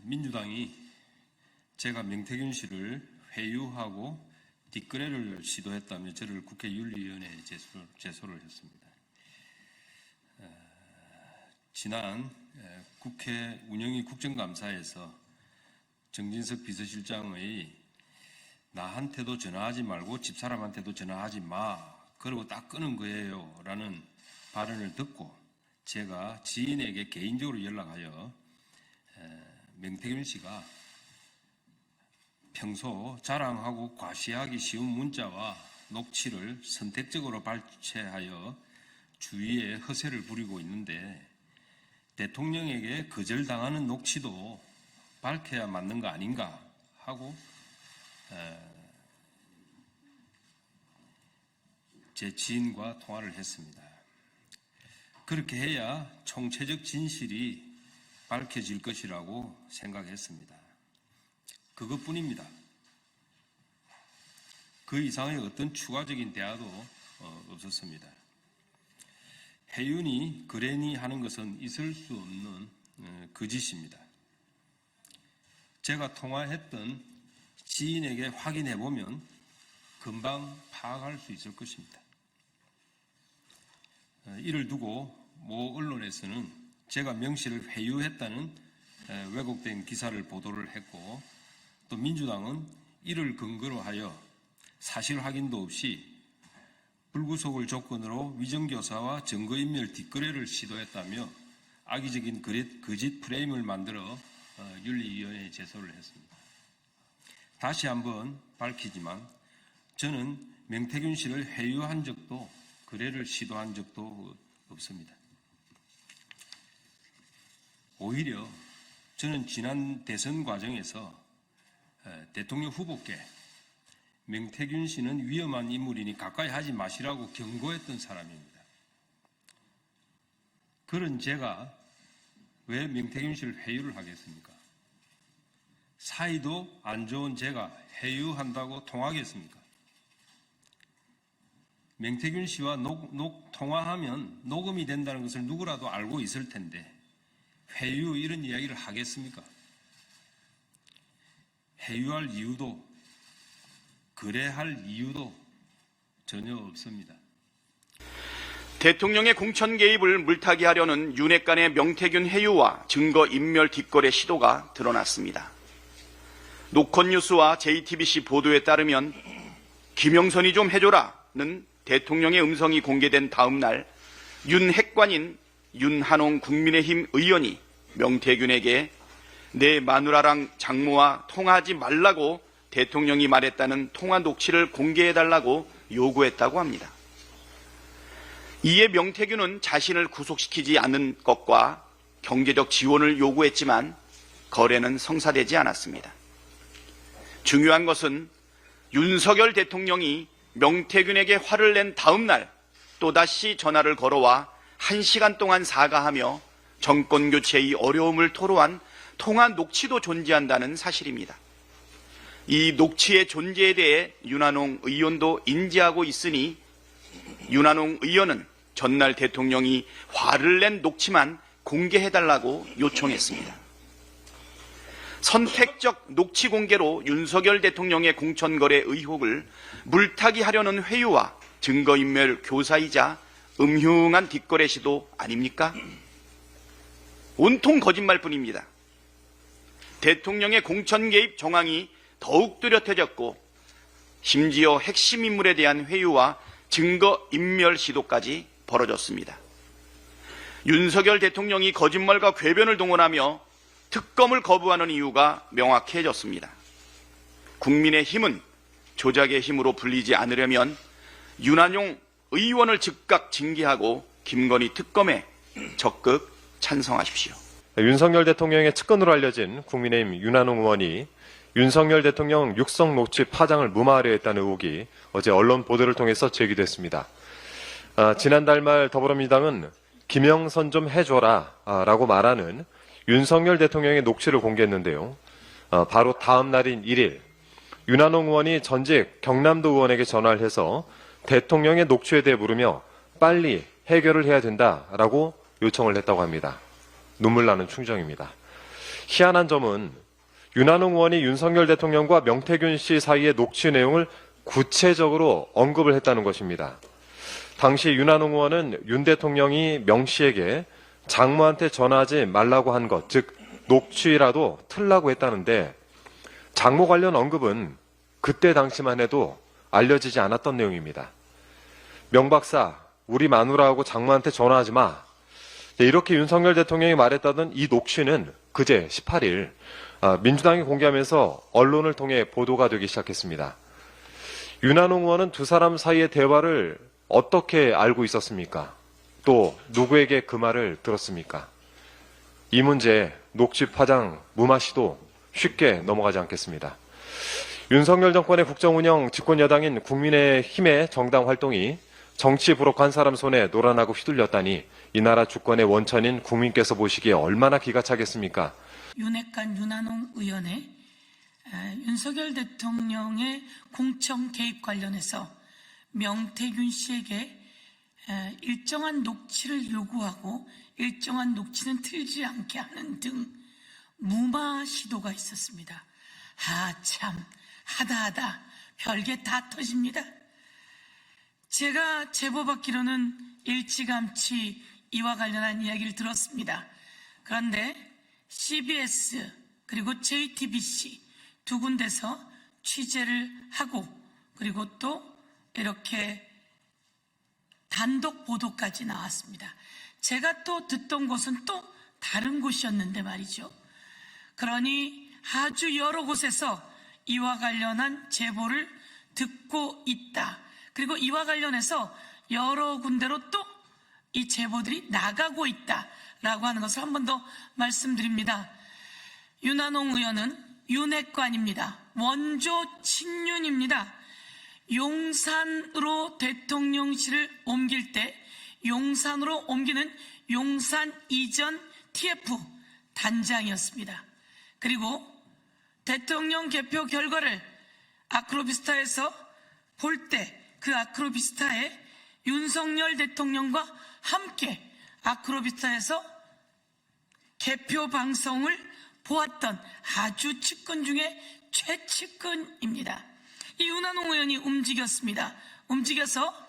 민주당이 제가 명태균 씨를 회유하고 뒷거래를 시도했다며 저를 국회 윤리위원회에 제소를 했습니다. 지난 국회 운영위 국정감사에서 정진석 비서실장의 나한테도 전화하지 말고 집사람한테도 전화하지 마, 그러고 딱 끄는 거예요 라는 발언을 듣고 제가 지인에게 개인적으로 연락하여 명태균 씨가 평소 자랑하고 과시하기 쉬운 문자와 녹취를 선택적으로 발췌하여 주위에 허세를 부리고 있는데 대통령에게 거절당하는 녹취도 밝혀야 맞는 거 아닌가 하고 제 지인과 통화를 했습니다. 그렇게 해야 총체적 진실이 밝혀질 것이라고 생각했습니다. 그것뿐입니다. 그 이상의 어떤 추가적인 대화도 없었습니다. 해윤이 그래니 하는 것은 있을 수 없는 거짓입니다. 제가 통화했던 지인에게 확인해보면 금방 파악할 수 있을 것입니다. 이를 두고 모 언론에서는 제가 명씨를 회유했다는 왜곡된 기사를 보도를 했고 또 민주당은 이를 근거로 하여 사실 확인도 없이 불구속을 조건으로 위정교사와 증거인멸 뒷거래를 시도했다며 악의적인 거짓 프레임을 만들어 윤리위원회에 제소를 했습니다. 다시 한번 밝히지만 저는 명태균 씨를 회유한 적도 거래를 시도한 적도 없습니다. 오히려 저는 지난 대선 과정에서 대통령 후보께 명태균 씨는 위험한 인물이니 가까이 하지 마시라고 경고했던 사람입니다. 그런 제가 왜 명태균 씨를 회유를 하겠습니까? 사이도 안 좋은 제가 회유한다고 통하겠습니까? 명태균 씨와 통화하면 녹음이 된다는 것을 누구라도 알고 있을 텐데 회유 이런 이야기를 하겠습니까? 회유할 이유도 거래할 이유도 전혀 없습니다. 대통령의 공천 개입을 물타기 하려는 윤핵관의 명태균 회유와 증거인멸 뒷거래 시도가 드러났습니다. 노컷뉴스와 JTBC 보도에 따르면 김영선이 좀 해줘라는 대통령의 음성이 공개된 다음 날 윤핵관인 윤한홍 국민의힘 의원이 명태균에게 내 마누라랑 장모와 통화하지 말라고 대통령이 말했다는 통화 녹취를 공개해달라고 요구했다고 합니다. 이에 명태균은 자신을 구속시키지 않는 것과 경제적 지원을 요구했지만 거래는 성사되지 않았습니다. 중요한 것은 윤석열 대통령이 명태균에게 화를 낸 다음 날 또다시 전화를 걸어와 1시간 동안 사과하며 정권 교체의 어려움을 토로한 통화 녹취도 존재한다는 사실입니다. 이 녹취의 존재에 대해 윤한홍 의원도 인지하고 있으니 윤한홍 의원은 전날 대통령이 화를 낸 녹취만 공개해달라고 요청했습니다. 선택적 녹취 공개로 윤석열 대통령의 공천거래 의혹을 물타기 하려는 회유와 증거인멸 교사이자 음흉한 뒷거래 시도 아닙니까? 온통 거짓말뿐입니다. 대통령의 공천 개입 정황이 더욱 뚜렷해졌고 심지어 핵심 인물에 대한 회유와 증거인멸 시도까지 벌어졌습니다. 윤석열 대통령이 거짓말과 궤변을 동원하며 특검을 거부하는 이유가 명확해졌습니다. 국민의힘은 조작의 힘으로 불리지 않으려면 윤한홍 의원을 즉각 징계하고 김건희 특검에 적극 찬성하십시오. 윤석열 대통령의 측근으로 알려진 국민의힘 윤한홍 의원이 윤석열 대통령 육성 녹취 파장을 무마하려 했다는 의혹이 어제 언론 보도를 통해서 제기됐습니다. 지난달 말 더불어민주당은 김영선 좀 해줘라 라고 말하는 윤석열 대통령의 녹취를 공개했는데요. 바로 다음 날인 1일 윤한홍 의원이 전직 경남도 의원에게 전화를 해서 대통령의 녹취에 대해 물으며 빨리 해결을 해야 된다라고 요청을 했다고 합니다. 눈물 나는 충정입니다. 희한한 점은 윤한홍 의원이 윤석열 대통령과 명태균 씨 사이의 녹취 내용을 구체적으로 언급을 했다는 것입니다. 당시 윤한홍 의원은 윤 대통령이 명 씨에게 장모한테 전화하지 말라고 한 것, 즉 녹취라도 틀라고 했다는데 장모 관련 언급은 그때 당시만 해도 알려지지 않았던 내용입니다. 명 박사, 우리 마누라하고 장모한테 전화하지 마. 이렇게 윤석열 대통령이 말했다던 이 녹취는 그제 18일 민주당이 공개하면서 언론을 통해 보도가 되기 시작했습니다. 윤한홍 의원은 두 사람 사이의 대화를 어떻게 알고 있었습니까? 또 누구에게 그 말을 들었습니까? 이 문제 녹취 파장 무마 시도 쉽게 넘어가지 않겠습니다. 윤석열 정권의 국정운영 집권 여당인 국민의힘의 정당 활동이 정치 부록한 사람 손에 노란하고 휘둘렸다니 이 나라 주권의 원천인 국민께서 보시기에 얼마나 기가 차겠습니까? 윤핵관 윤한홍 의원의 윤석열 대통령의 공청 개입 관련해서 명태균 씨에게 일정한 녹취를 요구하고 일정한 녹취는 틀지 않게 하는 등 무마 시도가 있었습니다. 참 하다하다 별게 다 터집니다. 제가 제보받기로는 일찌감치 이와 관련한 이야기를 들었습니다. 그런데 CBS 그리고 JTBC 두 군데서 취재를 하고 그리고 또 이렇게 단독 보도까지 나왔습니다. 제가 또 듣던 곳은 또 다른 곳이었는데 말이죠. 그러니 아주 여러 곳에서 이와 관련한 제보를 듣고 있다. 그리고 이와 관련해서 여러 군데로 또 이 제보들이 나가고 있다라고 하는 것을 한 번 더 말씀드립니다. 윤한홍 의원은 윤핵관입니다. 원조 친윤입니다. 용산으로 대통령실을 옮길 때 용산으로 옮기는 용산 이전 TF 단장이었습니다. 그리고 대통령 개표 결과를 아크로비스타에서 볼 때 그 아크로비스타에 윤석열 대통령과 함께 아크로비스타에서 개표 방송을 보았던 아주 측근 중에 최측근입니다. 이 윤한홍 의원이 움직였습니다. 움직여서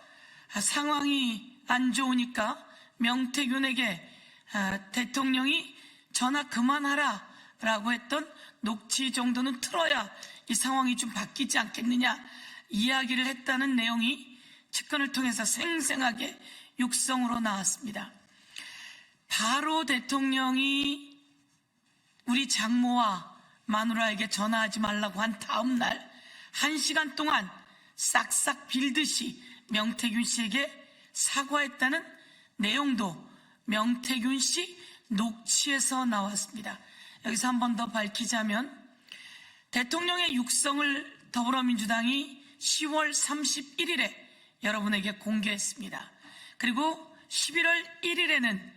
상황이 안 좋으니까 명태균에게 대통령이 전화 그만하라 라고 했던 녹취 정도는 틀어야 이 상황이 좀 바뀌지 않겠느냐 이야기를 했다는 내용이 측근을 통해서 생생하게 육성으로 나왔습니다. 바로 대통령이 우리 장모와 마누라에게 전화하지 말라고 한 다음 날 1시간 동안 싹싹 빌듯이 명태균 씨에게 사과했다는 내용도 명태균 씨 녹취에서 나왔습니다. 여기서 한 번 더 밝히자면 대통령의 육성을 더불어민주당이 10월 31일에 여러분에게 공개했습니다. 그리고 11월 1일에는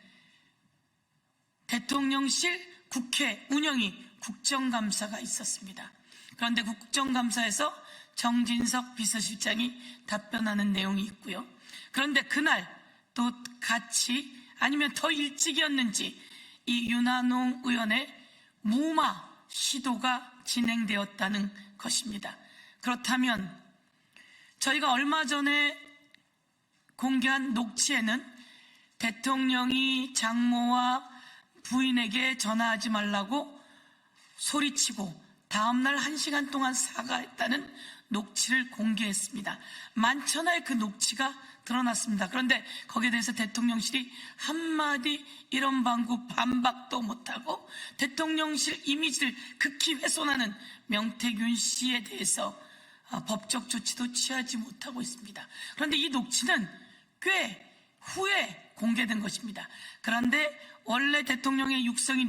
대통령실 국회 운영위 국정감사가 있었습니다. 그런데 국정감사에서 정진석 비서실장이 답변하는 내용이 있고요. 그런데 그날 또 같이 아니면 더 일찍이었는지 이 윤한홍 의원의 무마 시도가 진행되었다는 것입니다. 그렇다면 저희가 얼마 전에 공개한 녹취에는 대통령이 장모와 부인에게 전화하지 말라고 소리치고 다음날 1시간 동안 사과했다는 녹취를 공개했습니다. 만천하에 그 녹취가 드러났습니다. 그런데 거기에 대해서 대통령실이 한마디 이런 방구 반박도 못하고 대통령실 이미지를 극히 훼손하는 명태균 씨에 대해서 법적 조치도 취하지 못하고 있습니다. 그런데 이 녹취는 꽤 후에 공개된 것입니다. 그런데 원래 대통령의 육성이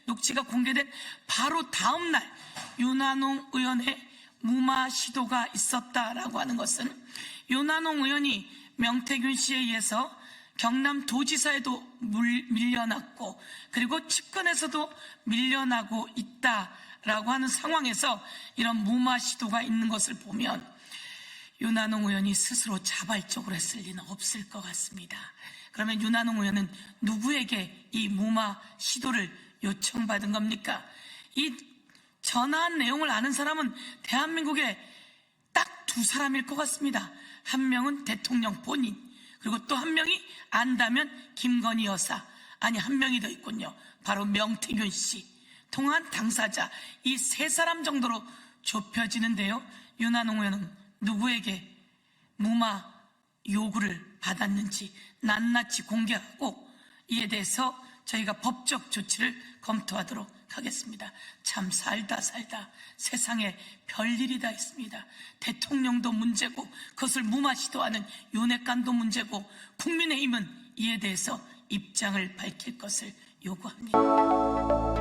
녹취가 공개된 바로 다음 날 윤한홍 의원의 무마 시도가 있었다라고 하는 것은 윤한홍 의원이 명태균 씨에 의해서 경남도지사에도 밀려났고 그리고 측근에서도 밀려나고 있다라고 하는 상황에서 이런 무마 시도가 있는 것을 보면 윤한홍 의원이 스스로 자발적으로 했을 리는 없을 것 같습니다. 그러면 윤한홍 의원은 누구에게 이 무마 시도를 요청받은 겁니까? 이 전화한 내용을 아는 사람은 대한민국에 딱 두 사람일 것 같습니다. 한 명은 대통령 본인, 그리고 또 한 명이 안다면 김건희 여사, 아니 한 명이 더 있군요. 바로 명태균 씨. 통화한 당사자, 이 세 사람 정도로 좁혀지는데요. 윤한홍 의원은 누구에게 무마 요구를 받았는지 낱낱이 공개하고, 이에 대해서 저희가 법적 조치를 검토하도록 하겠습니다. 참 살다 세상에 별일이 다 있습니다. 대통령도 문제고 그것을 무마 시도하는 윤핵관도 문제고, 국민의힘은 이에 대해서 입장을 밝힐 것을 요구합니다.